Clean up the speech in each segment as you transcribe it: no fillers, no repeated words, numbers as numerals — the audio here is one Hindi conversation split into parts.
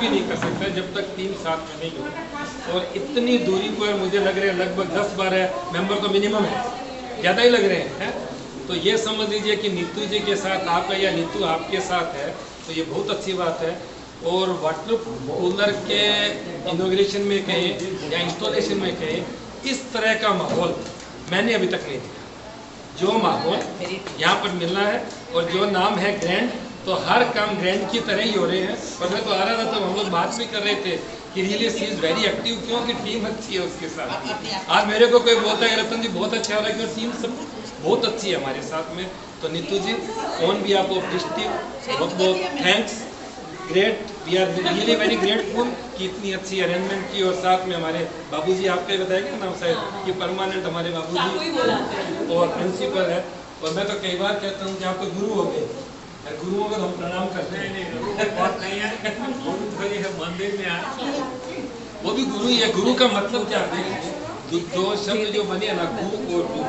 भी नहीं कर सकता जब तक टीम साथ में नहीं हो। और इतनी दूरी पर मुझे लग रहे हैं लगभग 10-12 मेंबर तो मिनिमम है, ज़्यादा ही लग रहे हैं। तो ये समझ लीजिए कि नीतू जी के साथ आपका या नीतू आपके साथ है, तो ये बहुत अच्छी बात है। और वाटर कूलर के इनॉग्रेशन में कहें या इंस्टॉलेशन में कहें, इस तरह का माहौल मैंने अभी तक नहीं देखा। जो माहौल यहाँ पर मिलना है और जो नाम है ग्रैंड, तो हर काम ग्रैंड की तरह ही हो रहे हैं। और मैं तो आ रहा था तो हम लोग बात भी कर रहे थे कि really see is very active, क्योंकि टीम अच्छी है उसके साथ। आज मेरे को कोई बोलता है रतन जी बहुत अच्छा हो रहा है, क्योंकि टीम सब बहुत अच्छी है हमारे साथ में। तो Neetu ji on behalf of district बहुत बहुत thanks, great, we are really very grateful कि इतनी अच्छी अरेंजमेंट की। और साथ में हमारे बाबूजी, आपका बताएगा नाम शायद, ये परमानेंट हमारे बाबूजी और प्रिंसिपल है। और मैं तो कई बार कहता हूँ कि आप तो गुरु हो गए, गुरुओं को हम प्रणाम करते हैं। नहीं है गुरु है मंदिर में आए, वो भी गुरु ही है। गुरु का मतलब क्या है? दो शब्द जो बने ना, गु और रू।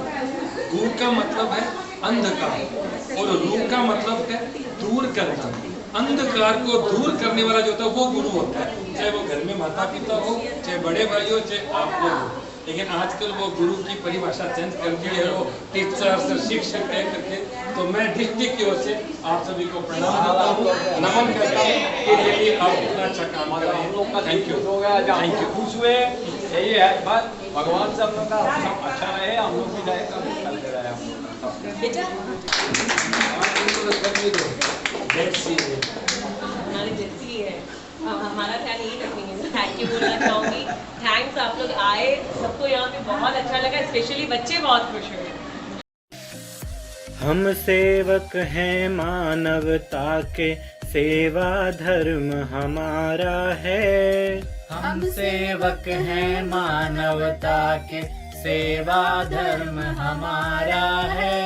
गु का मतलब है अंधकार और रू का मतलब है दूर करना। अंधकार को दूर करने वाला जो होता है वो गुरु होता है, चाहे वो घर में माता पिता हो, चाहे बड़े भाई हो, चाहे आप लोग हो। लेकिन आजकल वो गुरु की परिभाषा चेंज कर दी है, वो टीचर्स शिक्षक कह करके। तो मैं डिस्ट्रिक्ट की ओर से आप सभी को प्रणाम करता हूँ, नमन करता हूँ कि लिए आप इतना अच्छा काम कर रहे हैं। Thank you, thank you. खुश हुए, यही है बात। भगवान से हम लोग का सब अच्छा रहे, हम लोग भी रहे, सब चलते रहे हम लोग बेटा। हमारी जैसी है, हमारा ख्याल यही रखेंगे। थैंक यू बोलना चाहूँगी, थैंक्स आप लोग आए, सबको यहाँ पे बहुत अच्छा लगा, स्पेशली बच्चे बहुत खुश हुए। हम सेवक हैं मानवता के, सेवा धर्म हमारा है। हम सेवक हैं मानवता के, सेवा धर्म हमारा है।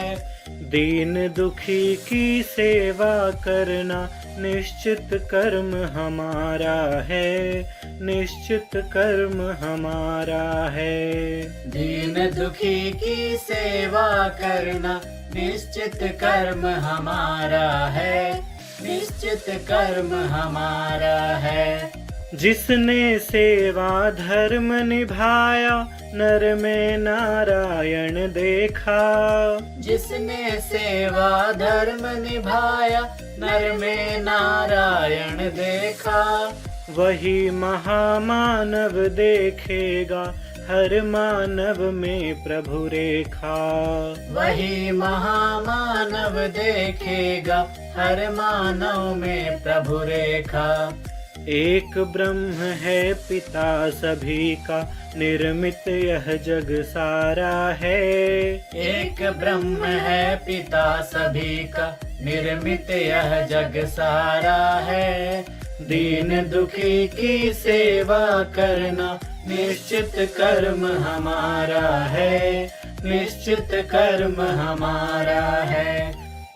दीन दुखी की सेवा करना निश्चित कर्म हमारा है, निश्चित कर्म हमारा है। दीन दुखी की सेवा करना निश्चित कर्म हमारा है, निश्चित कर्म हमारा है। जिसने सेवा धर्म निभाया, नर में नारायण देखा। जिसने सेवा धर्म निभाया, नर में नारायण देखा। वही महामानव देखेगा, हर मानव में प्रभु रेखा। वही महामानव देखेगा, हर मानव में प्रभु रेखा। एक ब्रह्म है पिता सभी का, निर्मित यह जग सारा है। एक ब्रह्म है पिता सभी का, निर्मित यह जग सारा है। दीन दुखी की सेवा करना निश्चित कर्म हमारा है, निश्चित कर्म हमारा है।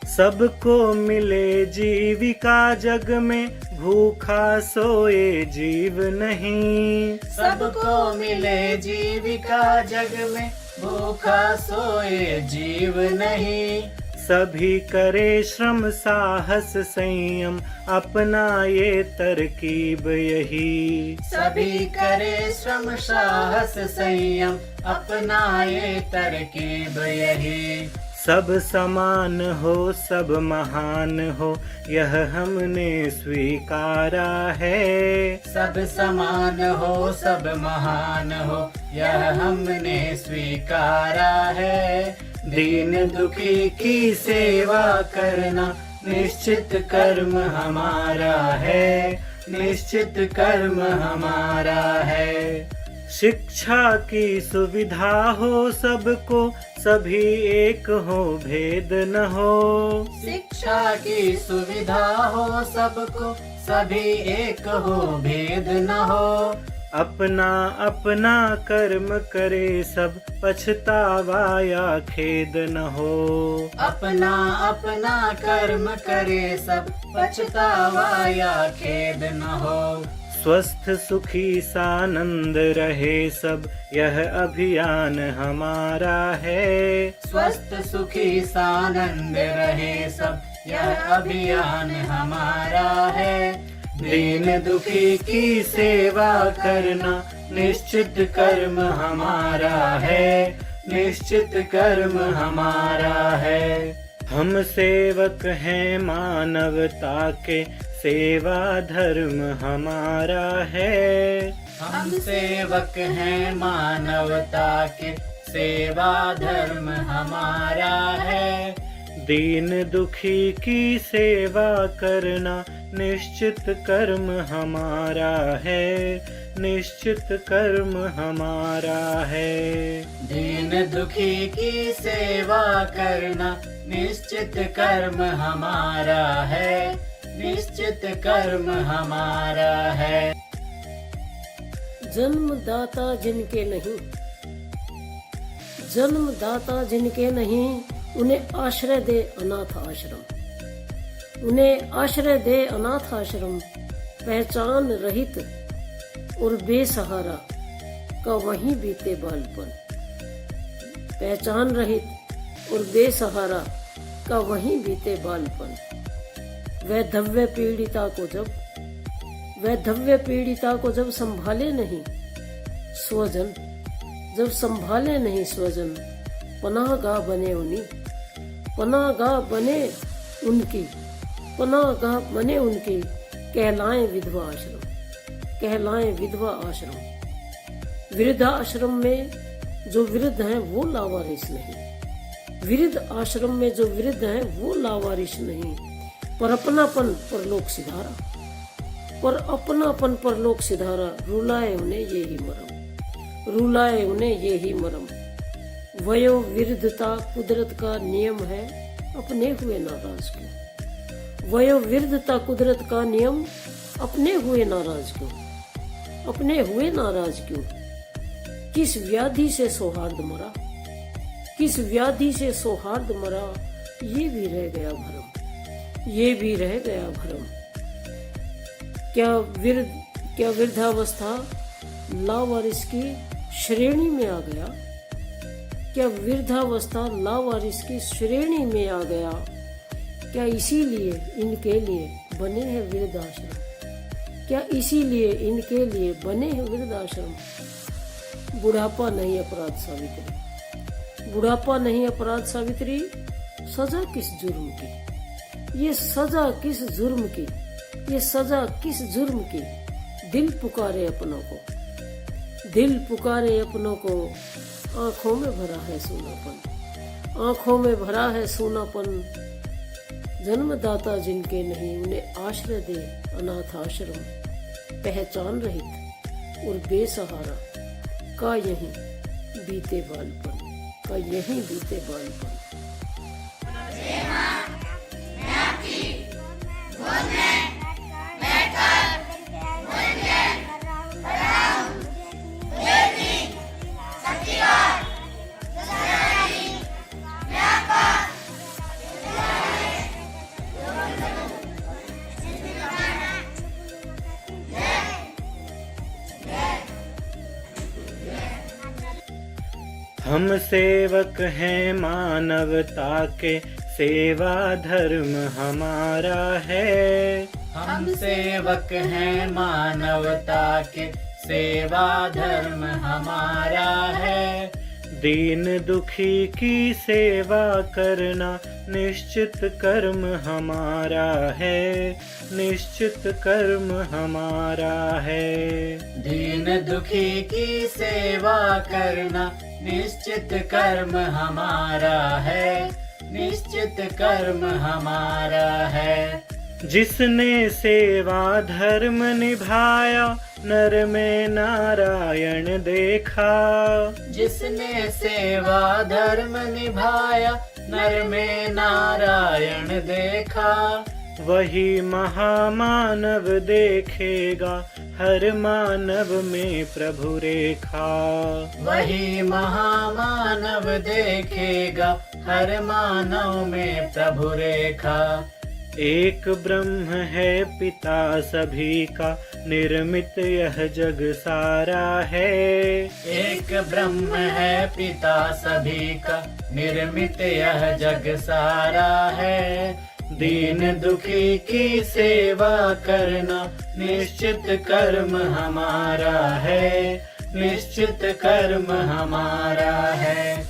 सबको मिले जीविका जग में, भूखा सोए जीव नहीं। सबको मिले जीविका जग में, भूखा सोए जीव नहीं। सभी करे श्रम साहस संयम, अपना ये तरकीब यही। सभी करे श्रम साहस संयम, अपना ये तरकीब यही। सब समान हो, सब महान हो, यह हमने स्वीकारा है। सब समान हो, सब महान हो, यह हमने स्वीकारा है। दीन दुखी की सेवा करना निश्चित कर्म हमारा है, निश्चित कर्म हमारा है। शिक्षा की सुविधा हो सबको, सभी एक हो भेद न हो। शिक्षा की सुविधा हो सबको, सभी एक हो भेद न हो। अपना अपना कर्म करे सब, पछतावा या खेद न हो। अपना अपना कर्म करे सब, पछतावा या खेद न हो। स्वस्थ सुखी सानंद रहे सब, यह अभियान हमारा है। स्वस्थ सुखी सानंद रहे सब, यह अभियान हमारा है। दीन दुखी की सेवा करना निश्चित कर्म हमारा है, निश्चित कर्म हमारा है। हम सेवक हैं मानवता के, सेवा धर्म हमारा है। हम सेवक हैं मानवता के, सेवा धर्म हमारा है। दीन दुखी की सेवा करना निश्चित कर्म हमारा है, निश्चित कर्म हमारा है। दीन दुखी की सेवा करना निश्चित कर्म हमारा है, निश्चित कर्म हमारा है। जन्मदाता जिनके नहीं, जन्मदाता जिनके नहीं, उन्हें आश्रय दे अनाथ आश्रम, उन्हें आश्रय दे अनाथ आश्रम। पहचान रहित और बेसहारा का वहीं बीते बालपन, पहचान रहित और बेसहारा का वहीं बीते बालपन। वैधव्य पीड़िता को जब, वैधव्य पीड़िता को जब संभाले नहीं स्वजन, जब संभाले नहीं स्वजन, पनाहगाह बने उन्हीं, पनाहगाह बने उनकी, पनाहगाह बने उनकी। कहलाएं विधवा आश्रम, कहलाएं विधवा आश्रम। वृद्धा आश्रम में जो वृद्ध हैं वो लावारिस नहीं, वृद्ध आश्रम में जो वृद्ध हैं वो लावारिस नहीं। पर अपनापन परलोक सिधारा, पर अपनापन परलोक सिधारा। रुलाए उन्हें ये ही मरम, रुलाए उन्हें ये ही मरम। वयो विरुद्धता कुदरत का नियम है, अपने हुए नाराज क्यों। वयो विरुद्धता कुदरत का नियम, अपने हुए नाराज क्यों, अपने हुए नाराज क्यों। किस व्याधि से सौहार्द मरा, किस व्याधि से सौहार्द मरा, ये भी रह गया भरम, ये भी रह गया भरम। क्या वृद्धावस्था लावारिस की श्रेणी में आ गया, क्या वृद्धावस्था लावारिस की श्रेणी में आ गया। क्या इसीलिए इनके लिए बने हैं वृद्धाश्रम, क्या इसीलिए इनके लिए बने हैं वृद्धाश्रम। बुढ़ापा नहीं अपराध सावित्री, बुढ़ापा नहीं अपराध सावित्री। सजा किस जुर्म की, ये सजा किस जुर्म की, ये सजा किस जुर्म की। दिल पुकारे अपनों को, दिल पुकारे अपनों को। आंखों में भरा है सूनापन, आंखों में भरा है सूनापन। जन्मदाता जिनके नहीं, उन्हें आश्रय दे अनाथ आश्रम। पहचान रहित और बेसहारा का यहीं बीते बालपन, का यहीं बीते बालपन। हम सेवक हैं मानवता के, सेवा धर्म हमारा है। हम सेवक हैं मानवता के, सेवा धर्म हमारा है। दीन दुखी की सेवा करना निश्चित कर्म हमारा है, निश्चित कर्म हमारा है। दीन दुखी की सेवा करना निश्चित कर्म हमारा है, निश्चित कर्म हमारा है। जिसने सेवा धर्म निभाया, नर में नारायण देखा। जिसने सेवा धर्म निभाया, नर में नारायण देखा। वही महामानव देखेगा हर मानव में प्रभु रेखा। वही महामानव देखेगा हर मानव में प्रभु रेखा। एक ब्रह्म है पिता सभी का, निर्मित यह जग सारा है। एक ब्रह्म है पिता सभी का, निर्मित यह जग सारा है। दीन दुखी की सेवा करना निश्चित कर्म हमारा है, निश्चित कर्म हमारा है।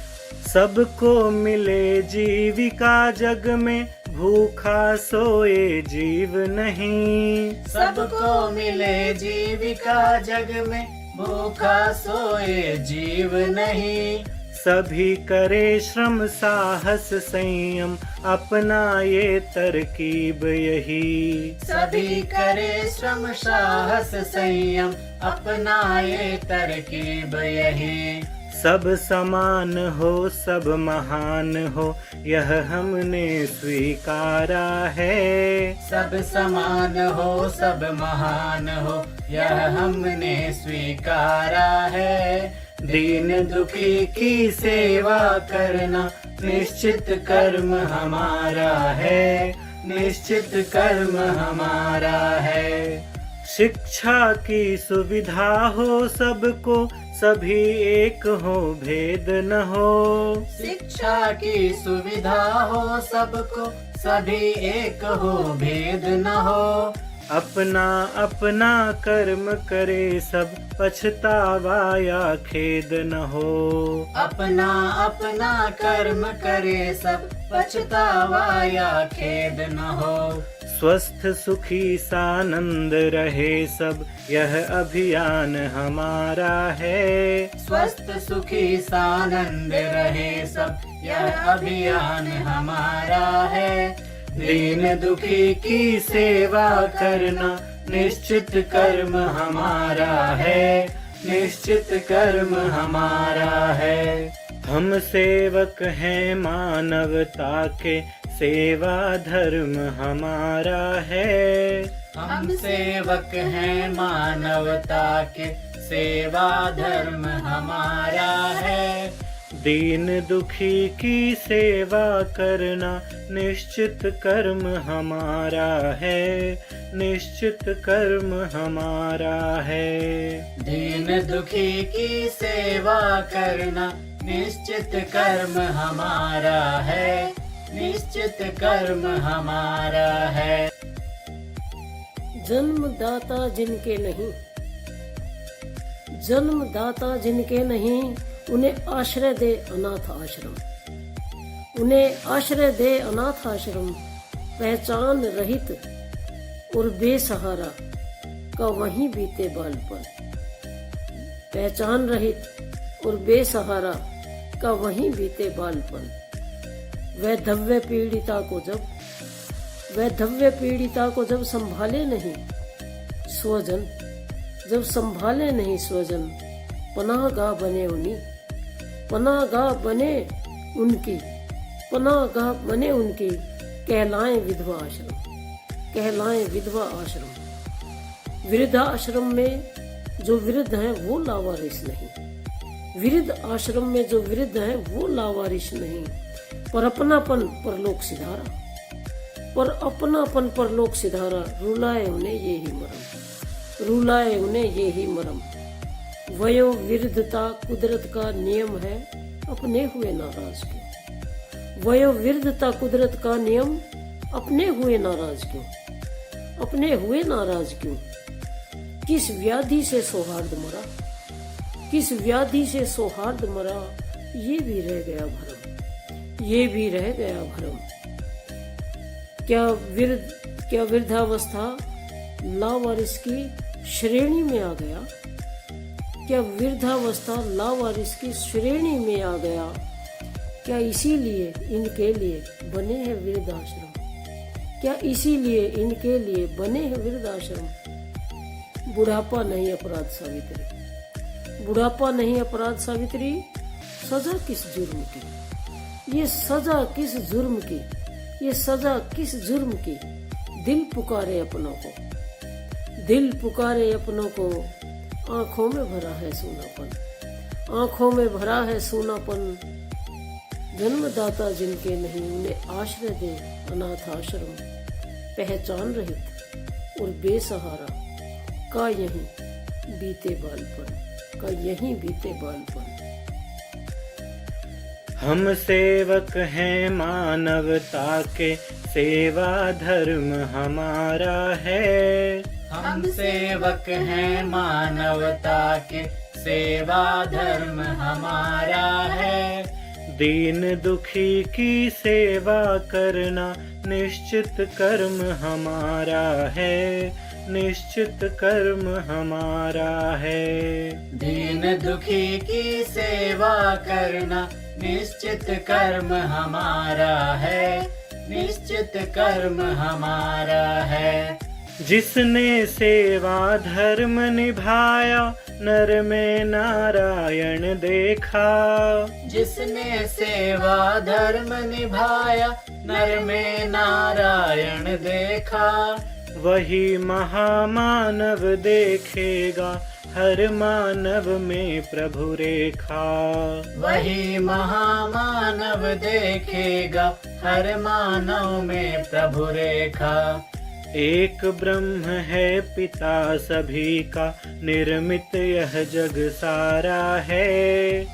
सबको मिले जीविका जग में, भूखा सोए जीव नहीं। सबको मिले जीविका जग में, भूखा सोए जीव नहीं। सभी करे श्रम साहस संयम, अपना ये तरकीब यही। सभी करे श्रम साहस संयम, अपना ये तरकीब यही। सब समान हो सब महान हो, यह हमने स्वीकारा है। सब समान हो सब महान हो, यह हमने स्वीकारा है। दीन दुखी की सेवा करना निश्चित कर्म हमारा है, निश्चित कर्म हमारा है। शिक्षा की सुविधा हो सबको, सभी एक हो भेद न हो। शिक्षा की सुविधा हो सबको, सभी एक हो भेद न हो। अपना अपना कर्म करे सब, पछतावा या खेद न हो। अपना अपना कर्म करे सब, पछतावा या खेद न हो। स्वस्थ सुखी सानंद रहे सब, यह अभियान हमारा है। स्वस्थ सुखी सानंद रहे सब, यह अभियान हमारा है। दीन दुखी की सेवा करना निश्चित कर्म हमारा है, निश्चित कर्म हमारा है। हम सेवक हैं मानवता के, सेवा धर्म हमारा है। हम सेवक हैं मानवता के, सेवा धर्म हमारा है। दीन दुखी की सेवा करना निश्चित कर्म हमारा है, निश्चित कर्म हमारा है। दीन दुखी की सेवा करना निश्चित कर्म हमारा है, निश्चित कर्म हमारा है। जन्मदाता जिनके नहीं, जन्मदाता जिनके नहीं, उन्हें आश्रय दे अनाथ आश्रम। उन्हें आश्रय दे अनाथ आश्रम। पहचान रहित और बेसहारा का वहीं बीते बालपन। पहचान रहित और बेसहारा का वहीं बीते बालपन। वह धव्य पीड़िता को जब संभाले नहीं स्वजन, जब संभाले नहीं स्वजन, पनाहगाह बने उन्हीं, पनाहगाह बने उनकी, कहलाएं विधवा आश्रम, कहलाएं विधवा आश्रम। वृद्धा आश्रम में जो वृद्ध हैं वो लावारिस नहीं, वृद्ध आश्रम में जो वृद्ध हैं वो लावारिस नहीं, पर अपनापन परलोक सिधारा, पर अपनापन परलोक सिधारा। रुलाए उन्हें ये ही मरम, रुलाए उन्हें ये ही मरम। वयो विरुद्धता कुदरत का नियम है, अपने हुए नाराज क्यों? वयो विरुद्धता कुदरत का नियम, अपने हुए नाराज क्यों? अपने हुए नाराज क्यों? किस व्याधि से सौहार्द मरा, किस व्याधि से सौहार्द मरा, ये भी रह गया भरम, ये भी रह गया भरम। क्या वृद्धावस्था लावारिस की श्रेणी में आ गया? क्या वृद्धावस्था लावारिस की श्रेणी में आ गया? क्या इसीलिए इनके लिए बने हैं वृद्धाश्रम? क्या इसीलिए इनके लिए बने हैं वृद्धाश्रम? बुढ़ापा नहीं अपराध सावित्री, बुढ़ापा नहीं अपराध सावित्री। सजा किस जुर्म की, ये सजा किस जुर्म की, ये सजा किस जुर्म की? दिल पुकारे अपनों को, दिल पुकारे अपनों को। आंखों में भरा है सूनापन, आंखों में भरा है सूनापन। जन्मदाता जिनके नहीं, उन्हें आश्रय दे अनाथ आश्रम। पहचान रहित और बेसहारा का यहीं बीते बालपन, का यहीं बीते बालपन। हम सेवक हैं मानवता के, सेवा धर्म हमारा है। हम सेवक हैं मानवता के, सेवा धर्म हमारा है। दीन दुखी की सेवा करना निश्चित कर्म हमारा है, निश्चित कर्म हमारा है। दीन दुखी की सेवा करना निश्चित कर्म हमारा है, निश्चित कर्म हमारा है। जिसने सेवा धर्म निभाया नर में नारायण देखा। जिसने सेवा धर्म निभाया नर में नारायण देखा। वही महामानव देखेगा हर मानव में प्रभु रेखा। वही महामानव देखेगा हर मानव में प्रभु रेखा। एक ब्रह्म है पिता सभी का, निर्मित यह जग सारा है।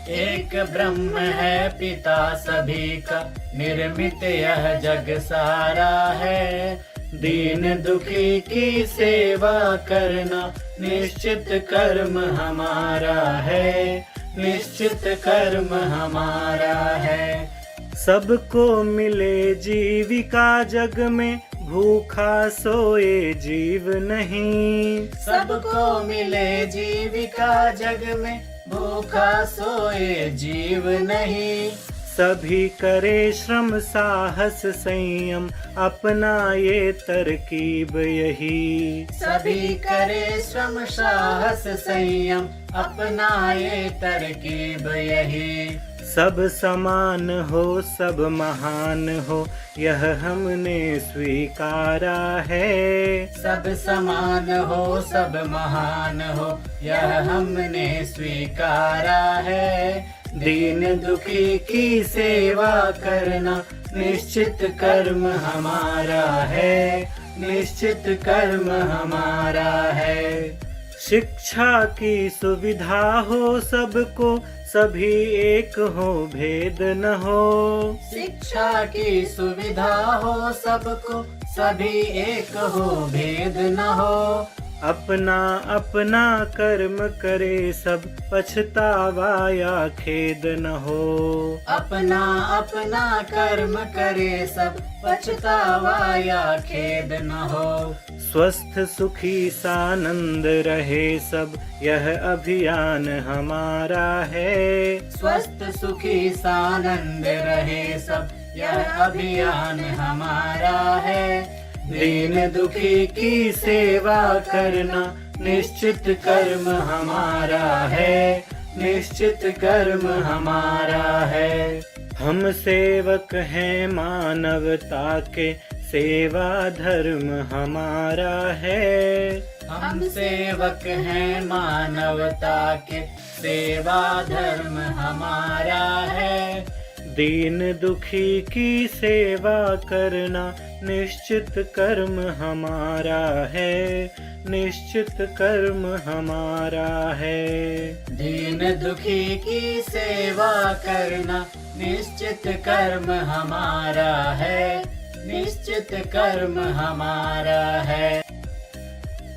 एक ब्रह्म है पिता सभी का, निर्मित यह जग सारा है। दीन दुखी की सेवा करना निश्चित कर्म हमारा है, निश्चित कर्म हमारा है। सबको मिले जीविका जग में, भूखा सोए जीव नहीं। सबको मिले जीविका जग में, भूखा सोए जीव नहीं। सभी करे श्रम साहस संयम, अपना ये तरकीब यही। सभी करे श्रम साहस संयम, अपना ये तरकीब यही। सब समान हो सब महान हो, यह हमने स्वीकारा है। सब समान हो सब महान हो, यह हमने स्वीकारा है। दीन दुखी की सेवा करना निश्चित कर्म हमारा है, निश्चित कर्म हमारा है। शिक्षा की सुविधा हो सबको, सभी एक हो भेद न हो। शिक्षा की सुविधा हो सबको, सभी एक हो भेद न हो। अपना अपना कर्म करे सब, पछतावा या खेद न हो। अपना अपना कर्म करे सब, पछतावा या खेद न हो। स्वस्थ सुखी सानंद रहे सब, यह अभियान हमारा है। स्वस्थ सुखी सानंद रहे सब, यह अभियान हमारा है। दीन दुखी की सेवा करना निश्चित कर्म हमारा है, निश्चित कर्म हमारा है। हम सेवक हैं मानवता के, सेवा धर्म हमारा है। हम सेवक हैं मानवता के, सेवा धर्म हमारा है। दीन दुखी की सेवा करना निश्चित कर्म हमारा है, निश्चित कर्म हमारा है। दीन दुखी की सेवा करना निश्चित कर्म हमारा है, निश्चित कर्म हमारा है।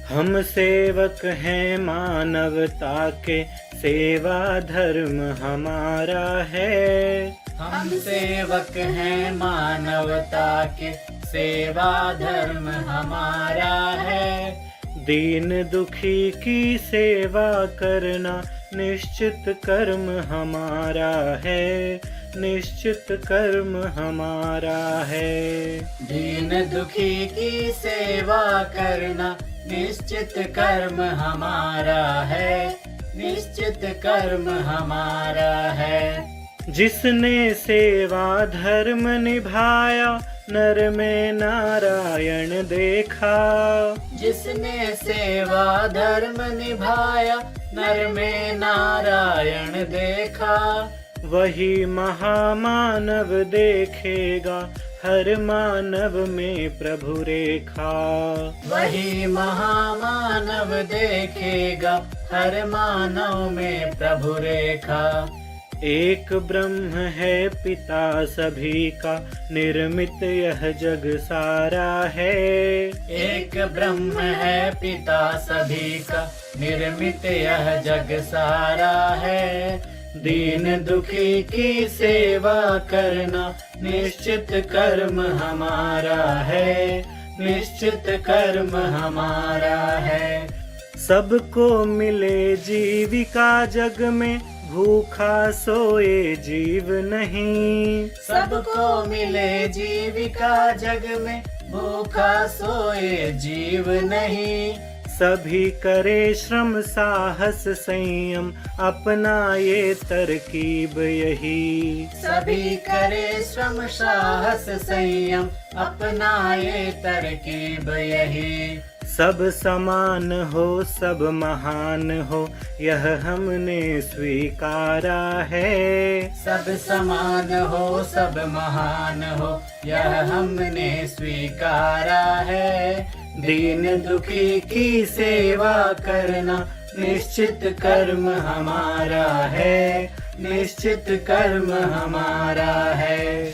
हम सेवक हैं मानवता के, सेवा धर्म हमारा है। हम सेवक हैं मानवता के, सेवा धर्म हमारा है। दीन दुखी की सेवा करना निश्चित कर्म हमारा है, निश्चित कर्म हमारा है। दीन दुखी की सेवा करना निश्चित कर्म हमारा है, निश्चित कर्म हमारा है। जिसने सेवा धर्म निभाया नर में नारायण देखा। जिसने सेवा धर्म निभाया नर में नारायण देखा। वही महामानव देखेगा हर मानव में प्रभु रेखा। वही महामानव देखेगा हर मानव में प्रभु रेखा। एक ब्रह्म है पिता सभी का, निर्मित यह जग सारा है। एक ब्रह्म है पिता सभी का, निर्मित यह जग सारा है। दीन दुखी की सेवा करना निश्चित कर्म हमारा है, निश्चित कर्म हमारा है। सबको मिले जीविका जग में, भूखा सोए जीव नहीं। सबको मिले जीविका जग में, भूखा सोए जीव नहीं। सभी करे श्रम साहस संयम, अपना ये तरकीब यही। सभी करे श्रम साहस संयम, अपना ये तरकीब यही। सब समान हो सब महान हो, यह हमने स्वीकारा है। सब समान हो सब महान हो, यह हमने स्वीकारा है। दीन दुखी की सेवा करना निश्चित कर्म हमारा है, निश्चित कर्म हमारा है।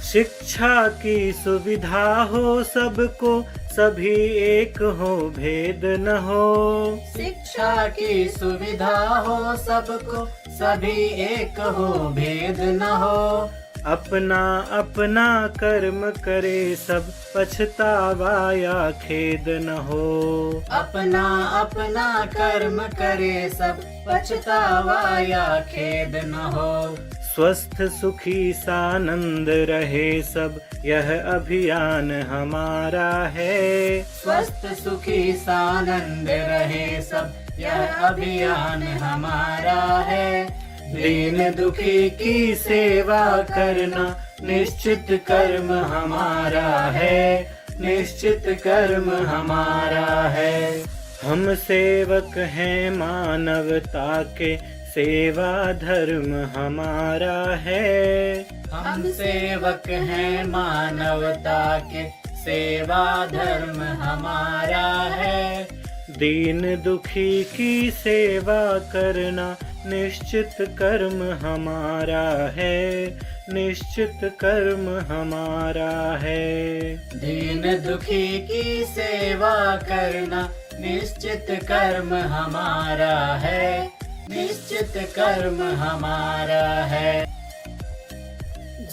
शिक्षा की सुविधा हो सबको, सभी एक हो भेद न हो। शिक्षा की सुविधा हो सबको, सभी एक हो भेद न हो। अपना अपना कर्म करे सब, पछतावा या खेद न हो। अपना अपना कर्म करे सब, पछतावा या खेद न हो। स्वस्थ सुखी सानंद रहे सब, यह अभियान हमारा है। स्वस्थ सुखी सानंद रहे सब, यह अभियान हमारा है। दीन दुखी की सेवा करना निश्चित कर्म हमारा है, निश्चित कर्म हमारा है। हम सेवक हैं मानवता के, सेवा धर्म हमारा है। हम सेवक हैं मानवता के, सेवा धर्म हमारा है। दीन दुखी की सेवा करना निश्चित कर्म हमारा है, निश्चित कर्म हमारा है। दीन दुखी की सेवा करना निश्चित कर्म हमारा है, निश्चित कर्म हमारा है।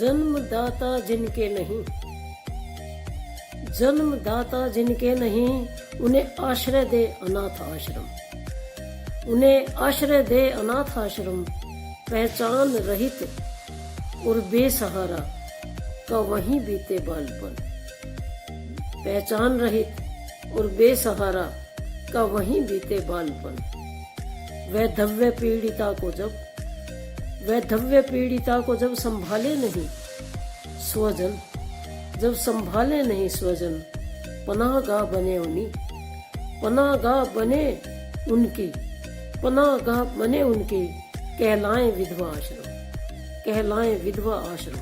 जन्मदाता जिनके नहीं, जन्मदाता जिनके नहीं, उन्हें आश्रय दे अनाथ आश्रम। उन्हें आश्रय दे अनाथ आश्रम। पहचान रहित और बेसहारा का वहीं बीते बालपन। पहचान रहित और बेसहारा का वहीं बीते बालपन। वैधव्य पीड़िता को जब संभाले नहीं स्वजन, जब संभाले नहीं स्वजन, पनाहगाह बने उन्हीं, पनाहगाह बने उनकी, पनाहगाह बने उनकी, कहलाएं विधवा आश्रम, कहलाएं विधवा आश्रम।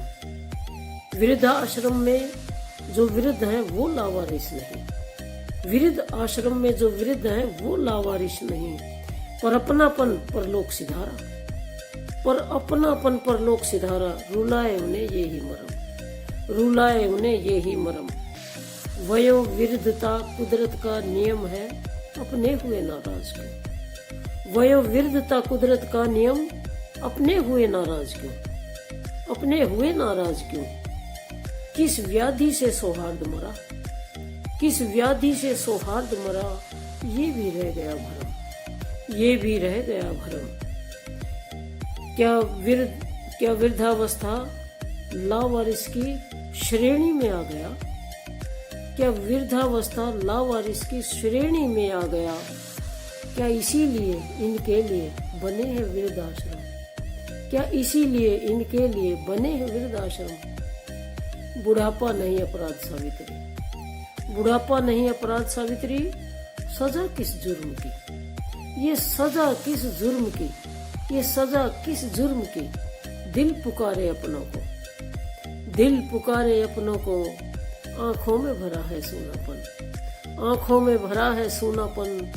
वृद्धाश्रम में जो वृद्ध हैं वो लावारिस नहीं, वृद्ध आश्रम में जो वृद्ध हैं वो लावारिस नहीं। पर अपनापन परलोक सिधारा, पर अपनापन परलोक सिधारा। रुलाए उन्हें ये ही मरम, रुलाए उन्हें ये ही मरम। वयो विरुद्धता कुदरत का नियम है, अपने हुए नाराज क्यों। वयो विरुद्धता कुदरत का नियम, अपने हुए नाराज क्यों, अपने हुए नाराज क्यों। किस व्याधि से सौहार्द मरा, किस व्याधि से सौहार्द मरा, ये भी रह गया भरम, ये भी रह गया भरम। क्या वृद्धावस्था लावारिस की श्रेणी में आ गया, क्या वृद्धावस्था लावारिस की श्रेणी में आ गया। क्या इसीलिए इनके लिए बने हैं वृद्धाश्रम, क्या इसीलिए इनके लिए बने हैं वृद्धाश्रम। बुढ़ापा नहीं अपराध सावित्री, बुढ़ापा नहीं अपराध सावित्री। सजा किस जुर्म की, ये सजा किस जुर्म की, ये सजा किस जुर्म की। दिल पुकारे अपनों को, दिल पुकारे अपनों को। आंखों में भरा है सूनापन, आंखों में भरा है सूनापन।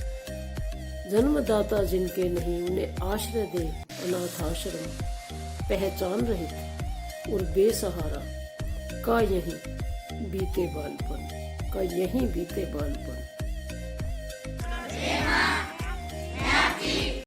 जन्मदाता जिनके नहीं, उन्हें आश्रय दे अनाथ आश्रम। पहचान रहित और बेसहारा का यहीं बीते बालपन।